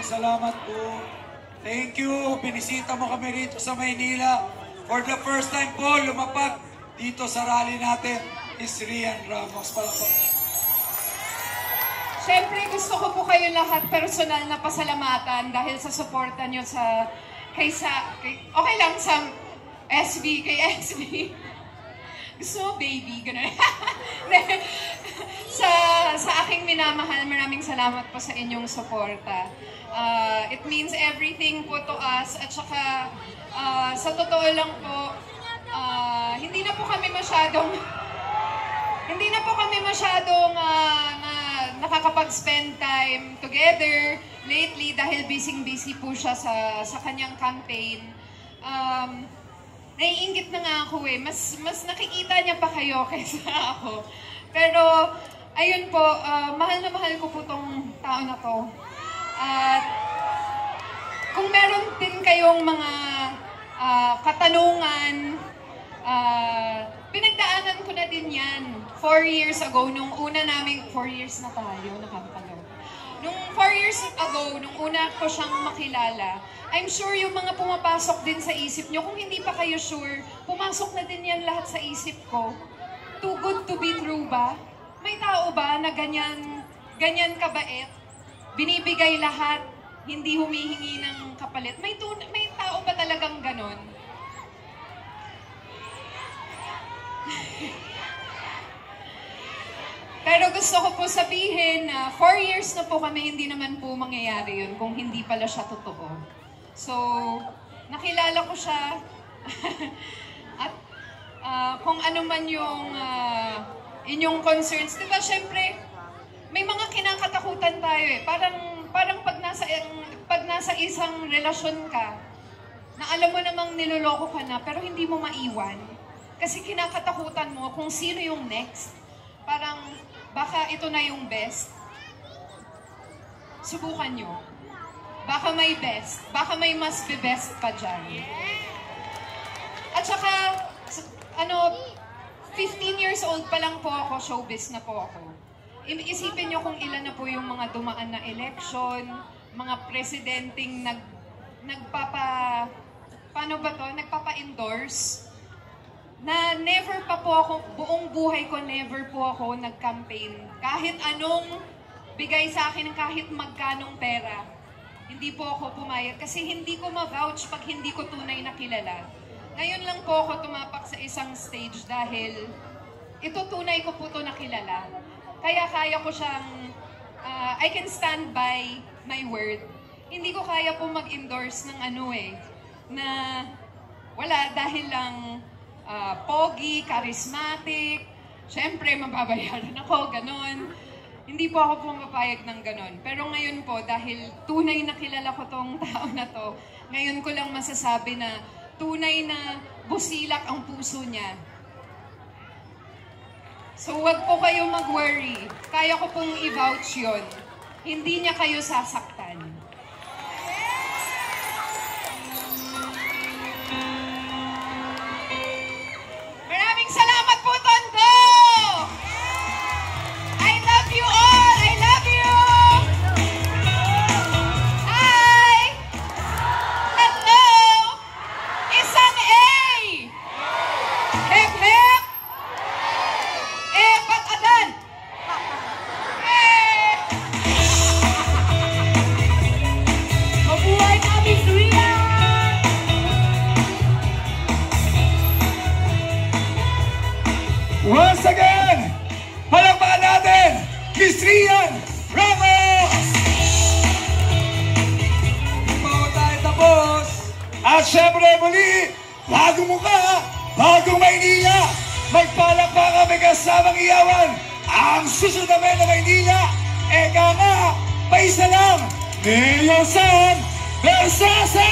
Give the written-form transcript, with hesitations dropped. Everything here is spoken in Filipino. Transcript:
salamat po. Thank you. Binisita mo kami rito sa Maynila. For the first time po, lumapag dito sa rally natin is Rian Ramos. Palakpak. Siyempre, gusto ko po kayo lahat personal na pasalamatan dahil sa suporta nyo sa okay lang sa SB, kay SB. Gusto mo, baby? Ganun. sa aking minamahal, maraming salamat po sa inyong suporta. It means everything po to us. At saka, sa totoo lang po, hindi na po kami masyadong nakakapag-spend time together lately dahil busy po siya sa kanyang campaign. Naiinggit na nga ako eh. Mas nakikita niya pa kayo kaysa ako. Pero, ayun po, mahal na mahal ko po tong tao na to. At kung meron din kayong mga katanungan, pinagdaanan ko na din yan 4 years ago, nung una namin, 4 years na tayo, nakakapagaw. Nung 4 years ago, nung una ko siyang makilala, I'm sure yung mga pumapasok din sa isip nyo, kung hindi pa kayo sure, pumasok na din yan lahat sa isip ko. Too good to be true ba? May tao ba na ganyan kabait? Binibigay lahat, hindi humihingi ng kapalit. May tao ba talagang ganon? Pero gusto ko po sabihin na 4 years na po kami, hindi naman po mangyayari yun kung hindi pala siya totoo. So, nakilala ko siya at kung ano man yung inyong concerns. Diba, syempre, may mga kinakatakutan tayo eh. Parang pag nasa isang relasyon ka, na alam mo namang niloloko ka na, pero hindi mo maiwan. Kasi kinakatakutan mo kung sino yung next. Parang, baka ito na yung best. Subukan nyo. Baka may best. Baka may mas be-best pa dyan. At saka, 15 years old pa lang po ako, showbiz na po ako. Isipin nyo kung ilan na po yung mga dumaan na election, mga presidenteng nagpapa-endorse, na never pa po ako, buong buhay ko, never po ako nag-campaign. Kahit anong bigay sa akin, kahit magkanong pera, hindi po ako pumayag. Kasi hindi ko ma-vouch pag hindi ko tunay na kilala. Ngayon lang po ako tumapak sa isang stage dahil ito tunay ko po ito nakilala. Kaya kaya ko siyang, I can stand by my word. Hindi ko kaya po mag-endorse ng na wala dahil lang pogi, charismatic, syempre mababayaran ako, ganon. Hindi po ako pumapayag ng ganon. Pero ngayon po, dahil tunay na kilala ko tong tao na to, ngayon ko lang masasabi na tunay na busilak ang puso niya. So wag po kayo mag-worry. Kaya ko pong i-vouch yun. Hindi niya kayo sasaktan. Maraming salamat po, Tondo! I love you all! I love you! Hi! Hello! Isang A! Hep, hep! Ba't adan? Mabuhay kami, Rian! Once again, palakpakan natin, Miss Rian Ramos! Hindi pa ako tayo tapos. At syempre muli, bagong mukha, bagong Maynila, magpalakpak kami kasamang iyawan. Ang susunod namin na Maynila, eka nga, pa isa lang, Mayor Sam Versace!